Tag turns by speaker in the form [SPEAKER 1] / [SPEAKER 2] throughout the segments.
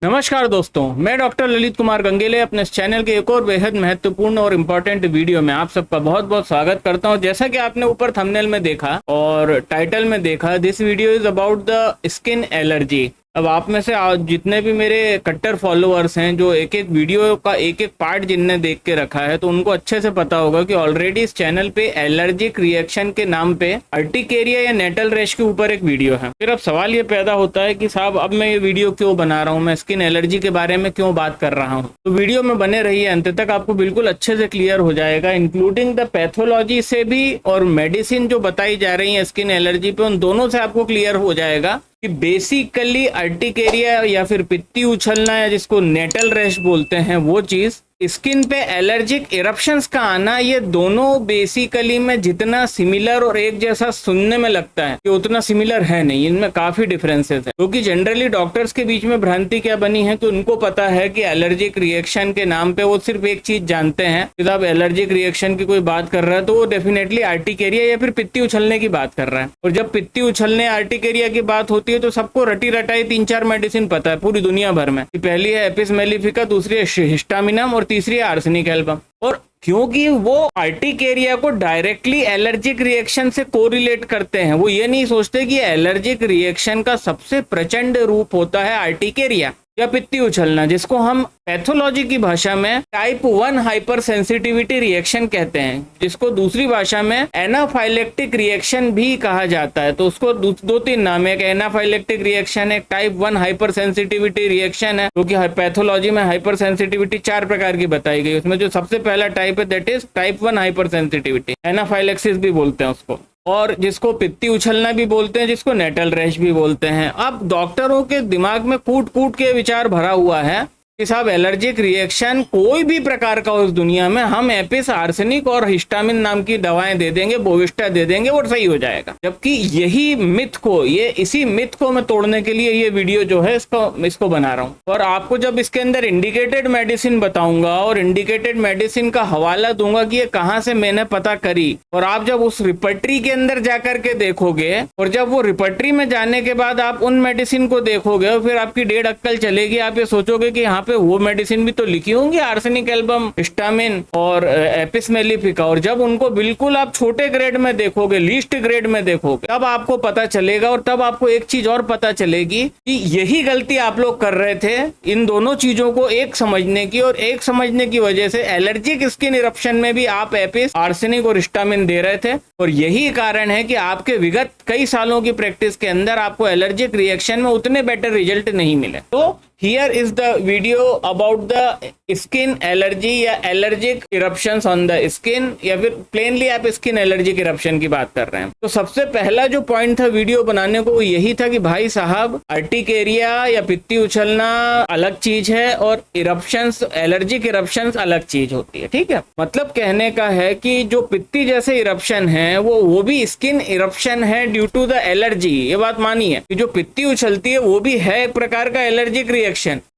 [SPEAKER 1] नमस्कार दोस्तों, मैं डॉक्टर ललित कुमार गंगेले अपने इस चैनल के एक और बेहद महत्वपूर्ण और इम्पोर्टेंट वीडियो में आप सबका बहुत बहुत स्वागत करता हूं। जैसा कि आपने ऊपर थंबनेल में देखा और टाइटल में देखा, this video is about the skin allergy. अब आप में से जितने भी मेरे कट्टर फॉलोअर्स हैं जो एक एक वीडियो का एक एक पार्ट जिनने देख के रखा है, तो उनको अच्छे से पता होगा कि ऑलरेडी इस चैनल पे एलर्जिक रिएक्शन के नाम पे अर्टिकेरिया या नेटल रैश के ऊपर एक वीडियो है। फिर अब सवाल ये पैदा होता है कि साहब अब मैं ये वीडियो क्यों बना रहा हूँ, मैं स्किन एलर्जी के बारे में क्यों बात कर रहा हूँ। तो वीडियो में बने रहिए, अंत तक आपको बिल्कुल अच्छे से क्लियर हो जाएगा, इंक्लूडिंग द पैथोलॉजी से भी और मेडिसिन जो बताई जा रही है स्किन एलर्जी पे, उन दोनों से आपको क्लियर हो जाएगा कि बेसिकली अर्टिकेरिया या फिर पित्ती उछलना या जिसको नेटल रैश बोलते हैं वो चीज, स्किन पे एलर्जिक इरप्शंस का आना, ये दोनों बेसिकली में जितना सिमिलर और एक जैसा सुनने में लगता है कि उतना सिमिलर है नहीं, इनमें काफी डिफरेंसेस है। क्योंकि जनरली डॉक्टर्स के बीच में भ्रांति क्या बनी है कि उनको पता है कि एलर्जिक रिएक्शन के नाम पे वो सिर्फ एक चीज जानते हैं कि आप एलर्जिक रिएक्शन की कोई बात कर रहा है तो वो डेफिनेटली अर्टिकेरिया या फिर पित्ती उछलने की बात कर रहा है। और जब पित्ती उछलने अर्टिकेरिया की बात होती है तो सबको रटी रटाई 3-4 मेडिसिन पता है पूरी दुनिया भर में। पहली है एपिस मेलिफिका, दूसरी है हिस्टामिनम और तीसरी है आर्सेनिक एल्बम। और क्योंकि वो अर्टिकेरिया को डायरेक्टली एलर्जिक रिएक्शन से कोरिलेट करते हैं, वो ये नहीं सोचते कि एलर्जिक रिएक्शन का सबसे प्रचंड रूप होता है अर्टिकेरिया या पित्ती उछलना, जिसको हम पैथोलॉजी की भाषा में टाइप 1 हाइपर सेंसिटिविटी रिएक्शन कहते हैं, जिसको दूसरी भाषा में एनाफाइलेक्टिक रिएक्शन भी कहा जाता है। तो उसको 2-3 नाम है, एक एनाफाइलेक्टिक रिएक्शन है, टाइप 1 हाइपर सेंसिटिविटी रिएक्शन है, क्योंकि पैथोलॉजी में हाइपर सेंसिटिविटी 4 प्रकार की बताई गई। उसमें जो सबसे पहला टाइप है that is type 1 hyper sensitivity, anaphylaxis भी बोलते हैं उसको, और जिसको पित्ती उछलना भी बोलते हैं, जिसको नेटल रैश भी बोलते हैं। अब डॉक्टरों के दिमाग में कूट कूट के विचार भरा हुआ है कि साहब एलर्जिक रिएक्शन कोई भी प्रकार का हो इस दुनिया में, हम एपिस, आर्सेनिक और हिस्टामिन नाम की दवाएं दे देंगे, बोविस्टा दे देंगे और सही हो जाएगा। जबकि यही मिथ को, इसी मिथ को मैं तोड़ने के लिए ये वीडियो जो है इसको बना रहा हूँ। और आपको जब इसके अंदर इंडिकेटेड मेडिसिन बताऊंगा और इंडिकेटेड मेडिसिन का हवाला दूंगा कि ये कहाँ से मैंने पता करी, और आप जब उस रिपर्टरी के अंदर जाकर के देखोगे और जब वो रिपर्टरी में जाने के बाद आप उन मेडिसिन को देखोगे और फिर आपकी 1.5 अक्कल चलेगी, आप ये सोचोगे कि यहाँ पे वो मेडिसिन भी तो लिखी होंगी, आर्सेनिक एल्बम, हिस्टामिन और एपिस मेलिफिका, और जब उनको बिल्कुल आप छोटे ग्रेड में देखोगे, लीस्ट ग्रेड में देखोगे, तब आपको पता चलेगा। और तब आपको एक चीज और पता चलेगी कि यही गलती आप लोग कर रहे थे, इन दोनों चीजों को एक समझने की, और एक समझने की वजह से एलर्जिक स्किन इरप्शन में भी आप एपिस, आर्सेनिक और हिस्टामिन दे रहे थे। और यही कारण है कि आपके विगत कई सालों की प्रैक्टिस के अंदर आपको एलर्जिक रिएक्शन में उतने बेटर रिजल्ट नहीं मिले। तो Here is the video about the skin allergy या allergic eruptions on the skin, या फिर plainly आप skin allergic eruption की बात कर रहे हैं। तो सबसे पहला जो पॉइंट था वीडियो बनाने को वो यही था कि भाई साहब अर्टिकेरिया या पित्ती उछलना अलग चीज है और इरप्शंस, एलर्जिक इरप्शंस अलग चीज होती है। ठीक है, मतलब कहने का है कि जो पित्ती जैसे इरप्शन है वो भी स्किन इरप्शन है ड्यू टू द एलर्जी। ये बात मानिए कि जो पित्ती उछलती है वो भी है एक प्रकार का एलर्जिक रिएक्शन,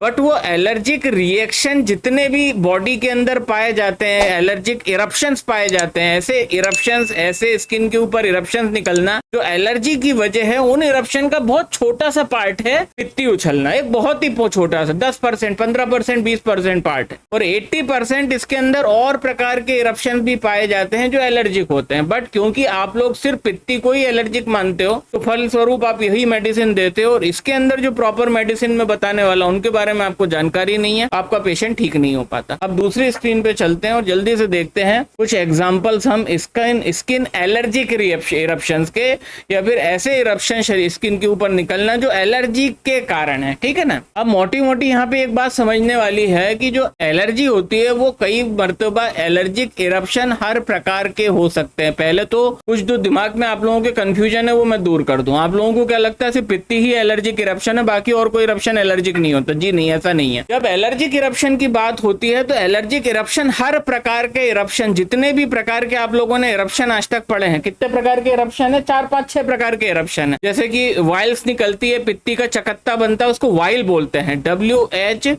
[SPEAKER 1] बट वो एलर्जिक रिएक्शन जितने भी बॉडी के अंदर पाए जाते हैं, एलर्जिक इरप्शंस पाए जाते हैं, ऐसे इरप्शंस, ऐसे स्किन के ऊपर इरप्शंस निकलना जो एलर्जी की वजह है, उन इरप्शन का बहुत छोटा सा पार्ट है पित्ती उछलना। एक बहुत ही छोटा सा 10%, 15%, 20% पार्ट है, और 80% इसके अंदर और प्रकार के इरप्शन भी पाए जाते हैं जो एलर्जिक होते हैं। बट क्योंकि आप लोग सिर्फ पित्ती को ही एलर्जिक मानते हो तो फलस्वरूप आप यही मेडिसिन देते हो, और इसके अंदर जो प्रॉपर मेडिसिन में बताने वाला उनके बारे में आपको जानकारी नहीं है, आपका पेशेंट ठीक नहीं हो पाता। अब दूसरी स्क्रीन पे चलते हैं और जल्दी से देखते हैं कुछ एग्जांपल्स हम स्किन एलर्जिक इरप्शंस के, या फिर ऐसे इरप्शन स्किन के ऊपर निकलना जो एलर्जी के कारण है। ठीक है ना। अब मोटी मोटी यहाँ पे एक बात समझने वाली है कि जो एलर्जी होती है वो कई मर्तबा एलर्जिक इरप्शन हर प्रकार के हो सकते हैं। पहले तो कुछ जो दिमाग में आप लोगों के कंफ्यूजन है वो मैं दूर कर दूं। आप लोगों को क्या लगता है सिर्फ पित्ती ही एलर्जिक इरप्शन है, बाकी और कोई इरप्शन एलर्जिक नहीं होता? जी नहीं, ऐसा नहीं है। जब एलर्जिक इरप्शन की बात होती है तो एलर्जिक इरप्शन हर प्रकार के इरप्शन, जितने भी प्रकार के आप लोगों ने इरप्शन आज तक पढ़े हैं, कितने प्रकार के इरप्शन है? 4 4-5-6 प्रकार के इरप्शन है। जैसे कि वाइल्स निकलती है, पित्ती का चकत्ता बनता है, उसको वाइल बोलते हैं, WHILE,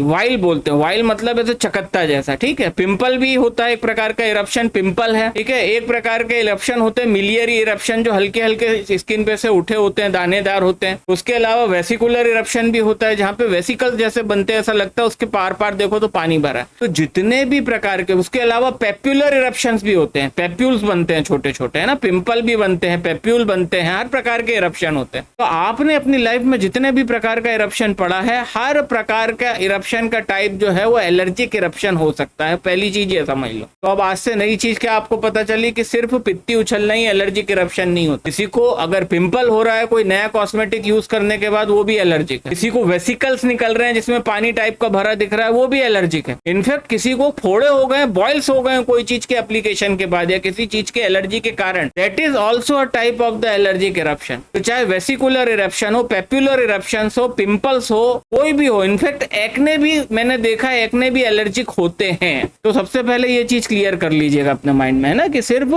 [SPEAKER 1] वाइल बोलते हैं। वाइल मतलब ऐसे चकत्ता जैसा, ठीक है। पिंपल भी होता है एक प्रकार का इरप्शन, पिंपल है, ठीक है। एक प्रकार के इरप्शन होते हैं मिलियरी इरप्शन, जो हल्के हल्के स्किन पे से उठे होते हैं, दानेदार होते हैं। उसके अलावा वेसिकुलर इरप्शन भी होता है, जहां पे वेसिकल जैसे बनते हैं, ऐसा लगता है उसके पार पार देखो तो पानी भरा है। तो जितने भी प्रकार के, उसके अलावा पेप्युलर इरप्शंस भी होते हैं, पेप्यूल्स बनते हैं छोटे छोटे, है ना, पिंपल भी बनते हैं, पेप्यूल बनते हैं, हर प्रकार के इरप्शन होते हैं। तो आपने अपनी लाइफ में जितने भी प्रकार का इरप्शन पढ़ा है, हर प्रकार का इरप्शन का टाइप जो है वो एलर्जिक इरप्शन हो सकता है। पहली चीज ये समझ लो। तो अब आज से नई चीज क्या आपको पता चली कि सिर्फ पित्ती उछलना ही एलर्जिक इरप्शन नहीं होता। किसी को अगर पिंपल हो रहा है कोई नया कॉस्मेटिक यूज करने के बाद, वो भी एलर्जिक है। किसी को वेसिकल्स निकल रहे हैं जिसमें पानी टाइप का भरा दिख रहा है, वो भी एलर्जिक है। इनफैक्ट किसी को फोड़े हो गए, बॉयल्स हो गए कोई चीज के एप्लीकेशन के बाद या किसी चीज के एलर्जी के कारण, that is also a type of the allergic eruption. तो चाहे वेसिकुलर इरप्शन हो, पेप्युलर इरप्शन हो, पिंपल्स हो, कोई भी हो। इनफैक्ट एक्ने भी मैंने देखा है, एक्ने भी एलर्जिक होते हैं। तो सबसे पहले ये चीज क्लियर कर लीजिएगा अपने माइंड में, है ना, कि सिर्फ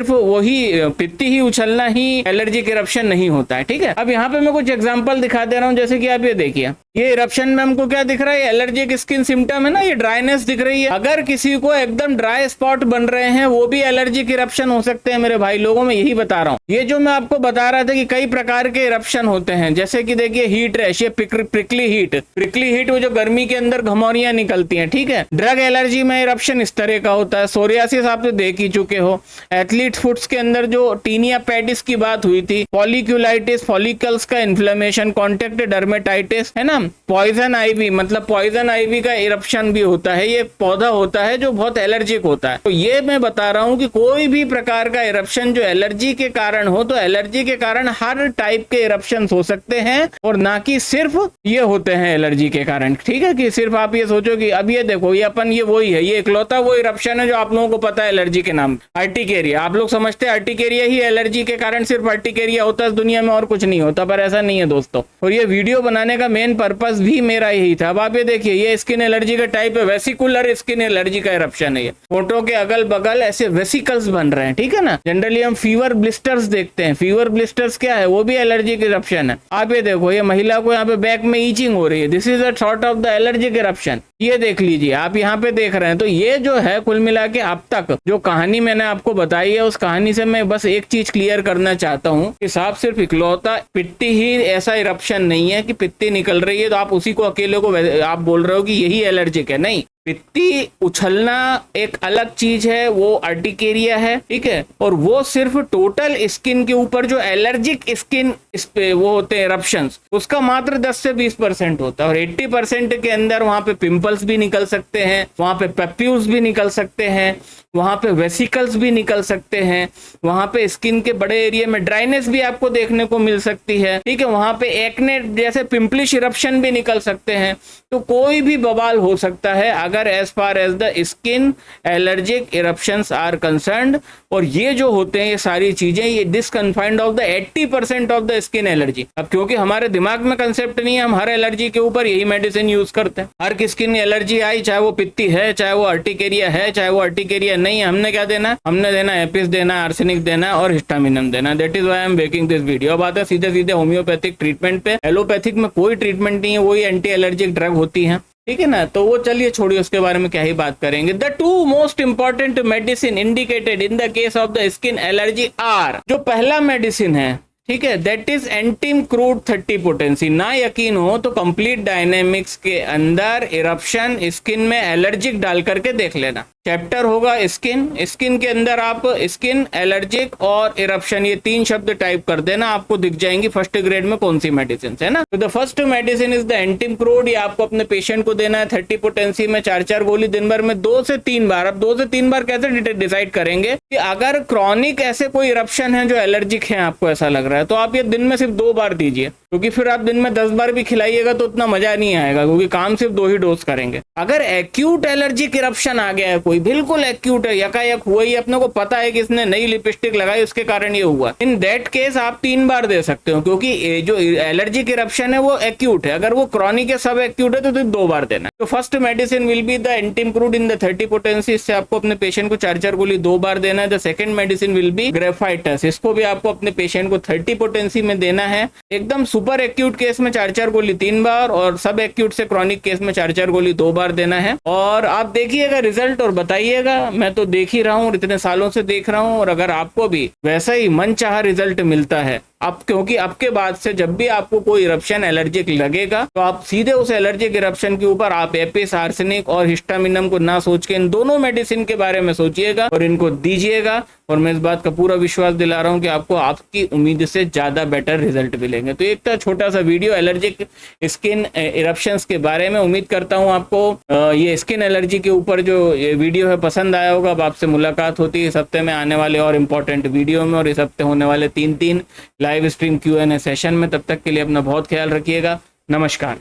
[SPEAKER 1] वही पित्ती ही उछलना ही एलर्जिक इरप्शन नहीं होता है, ठीक है। अब यहाँ पे मैं कुछ एग्जांपल दिखा दे रहा हूँ। जैसे कि आप ये देखिए, ये इरप्शन में हमको क्या दिख रहा है, एलर्जिक स्किन सिम्टम है ना, ये ड्राइनेस दिख रही है। अगर किसी को एकदम ड्राई स्पॉट बन रहे हैं, वो भी एलर्जिक इरप्शन हो सकते हैं मेरे भाई लोगों में, यही बता रहा हूँ। ये जो मैं आपको बता रहा था कि कई प्रकार के इरप्शन होते हैं, जैसे कि देखिए हीट रैश, ये प्रिकली हीट वो जो गर्मी के अंदर घमौरियां निकलती हैं, ठीक है। ड्रग एलर्जी में इरप्शन इस तरह का होता है। सोरियासिस आप तो देख ही चुके हो। एथलीट फुट्स के अंदर जो टीनिया पेडिस की बात हुई थी, फॉलिक्यूलाइटिस, फॉलिकल्स का इन्फ्लेमेशन, कॉन्टेक्ट डर्मेटाइटिस, है ना। पॉइजन आईवी, मतलब पॉइजन आईवी का इरप्शन भी होता है। ये पौधा होता है जो बहुत एलर्जिक होता है। तो ये मैं बता रहा हूं कि कोई भी प्रकार का इरप्शन जो एलर्जी के कारण हो, तो एलर्जी के कारण हर टाइप के इरप्शन हो सकते हैं, और ना कि सिर्फ ये होते हैं एलर्जी के कारण, ठीक है। कि सिर्फ आप ये सोचो कि अब ये देखो, ये वही है, ये इकलौता वो इरप्शन है जो आप लोगों को पता है एलर्जी के नाम, अर्टिकेरिया। आप लोग समझते हैं अर्टिकेरिया ही एलर्जी के कारण सिर्फ अर्टिकेरिया होता है दुनिया में, और कुछ नहीं होता, पर ऐसा नहीं है दोस्तों। और ये वीडियो बनाने का मेन पर्पस भी मेरा यही था। अब आप ये देखिए, ये स्किन एलर्जी का टाइप है, वेसिकुलर स्किन एलर्जी का इरप्शन है। ये फोटो के अगल बगल ऐसे वेसिकल्स बन रहे हैं, ठीक है ना। जनरली हम फीवर ब्लिस्टर्स देखते हैं। फीवर ब्लिस्टर्स क्या है, वो भी एलर्जी का इरप्शन है। आप ये देखो, ये महिला को यहाँ पे बैक में ईचिंग हो रही है, this is a sort of the allergic eruption. ये देख लीजिए, आप यहाँ पे देख रहे हैं। तो ये जो है कुल मिला के अब तक जो कहानी मैंने आपको बताई है, उस कहानी से मैं बस एक चीज क्लियर करना चाहता हूँ कि साफ सिर्फ इकलौता पित्ती ही ऐसा इरप्शन नहीं है कि पित्ती निकल रही है तो आप उसी को अकेले को आप बोल रहे हो कि यही एलर्जिक है। नहीं, पित्ती उछलना एक अलग चीज है, वो अर्टिकेरिया है, ठीक है। और वो सिर्फ टोटल स्किन के ऊपर जो एलर्जिक स्किन वो होते हैं इरप्शंस, उसका मात्र 10 से 20% होता है। और 80% के अंदर वहां पे पिंपल्स भी निकल सकते हैं, वहां पे पेप्यूल्स भी निकल सकते हैं, वहां पे वेसिकल्स भी निकल सकते हैं, वहां पे स्किन के बड़े एरिया में ड्राइनेस भी आपको देखने को मिल सकती है, ठीक है। वहां पे एक्ने जैसे पिंपलिश इरप्शन भी निकल सकते हैं। तो कोई भी बवाल हो सकता है अगर as far as the skin allergic eruptions are concerned. और ये जो होते हैं ये सारी चीजें, ये डिसकन्फाइंड of the 80% of the skin allergy. अब क्योंकि हमारे दिमाग में कंसेप्ट नहीं है, हम हर एलर्जी के ऊपर यही मेडिसिन यूज करते हैं। हर की स्किन एलर्जी आई, चाहे वो पित्ती है, चाहे वो अर्टिकेरिया है, चाहे वो अर्टिकेरिया नहीं है, हमने क्या देना, हमने देना एपिस देना, आर्सेनिक देना और हिस्टामिनम देना। That is why I am making this video. अब आता है सीधे सीधे होम्योपैथिक ट्रीटमेंट पे। एलोपैथिक में कोई ट्रीटमेंट नहीं है, वही एंटी एलर्जिक ड्रग होती है, ठीक है ना। तो वो चलिए छोड़िए, उसके बारे में क्या ही बात करेंगे। The 2 most important medicine indicated in the case of the skin allergy are, जो पहला मेडिसिन है, ठीक है, that is antim crud 30 potency. ना यकीन हो तो कंप्लीट डायनेमिक्स के अंदर इरप्शन स्किन में एलर्जिक डाल करके देख लेना। चैप्टर होगा स्किन के अंदर आप स्किन एलर्जिक और इरप्शन ये 3 शब्द टाइप कर देना, आपको दिख जाएंगी फर्स्ट ग्रेड में कौन सी मेडिसिन है ना। तो the first medicine is the एंटीम crude. ये आपको अपने पेशेंट को देना है 30 पोटेंसी में 4-4 गोली दिन भर में 2 से 3 बार। अब 2 से 3 बार कैसे डिसाइड करेंगे कि अगर क्रॉनिक ऐसे कोई इरप्शन है जो एलर्जिक है, आपको ऐसा लग रहा है, तो आप ये दिन में सिर्फ 2 बार दीजिए, क्योंकि फिर आप दिन में 10 बार भी खिलाइएगा तो उतना मजा नहीं आएगा, क्योंकि काम सिर्फ 2 ही डोज करेंगे। अगर एक्यूट एलर्जिक इरप्शन आ गया है कोई हुई, बिल्कुल एक्यूट है, यकायक हुआ ही, अपने को पता है कि इसने नई लिपस्टिक लगाई उसके कारण ये हुआ। इन दैट केस आप 3 बार दे सकते हो, क्योंकि जो एलर्जिक इरप्शन है वो एक्यूट है। अगर वो क्रॉनिक है, सब एक्यूट है, तो 2 बार देना। तो first medicine will be the एंटीम्क्रूड इन द 30 पोटेंसी, इससे आपको अपने पेशेंट को 4 गोली 2 बार देना है। The second medicine will be graphites, इसको भी आपको अपने पेशेंट को 30 पोटेंसी में देना है। एकदम सुपर एक्यूट केस में 4 गोली 3 बार, और सब एक्यूट से क्रॉनिक केस में 4 गोली 2 बार देना है। और आप देखिएगा रिजल्ट और बताइएगा। मैं तो देख ही रहा हूँ, इतने सालों से देख रहा हूँ, और अगर आपको भी वैसा ही मनचाहा रिजल्ट मिलता है अब, क्योंकि अब के बाद से जब भी आपको कोई इरप्शन एलर्जिक लगेगा तो आप सीधे उस एलर्जिक इरप्शन के ऊपर आप एपिस, आर्सेनिक और हिस्टामिनम को ना सोच के इन दोनों मेडिसिन के बारे में सोचिएगा और इनको दीजिएगा। और मैं इस बात का पूरा विश्वास दिला रहा हूं कि आपको आपकी उम्मीद से ज्यादा बेटर रिजल्ट मिलेंगे। तो एक था छोटा सा वीडियो एलर्जिक स्किन इरप्शंस के बारे में। उम्मीद करता हूं आपको ये स्किन एलर्जी के ऊपर जो ये वीडियो है पसंद आया होगा। अब आपसे मुलाकात होती है इस हफ्ते में आने वाले और इम्पोर्टेंट वीडियो में, और इस हफ्ते होने वाले 3 लाइव स्ट्रीम Q&A सेशन में। तब तक के लिए अपना बहुत ख्याल रखिएगा। नमस्कार।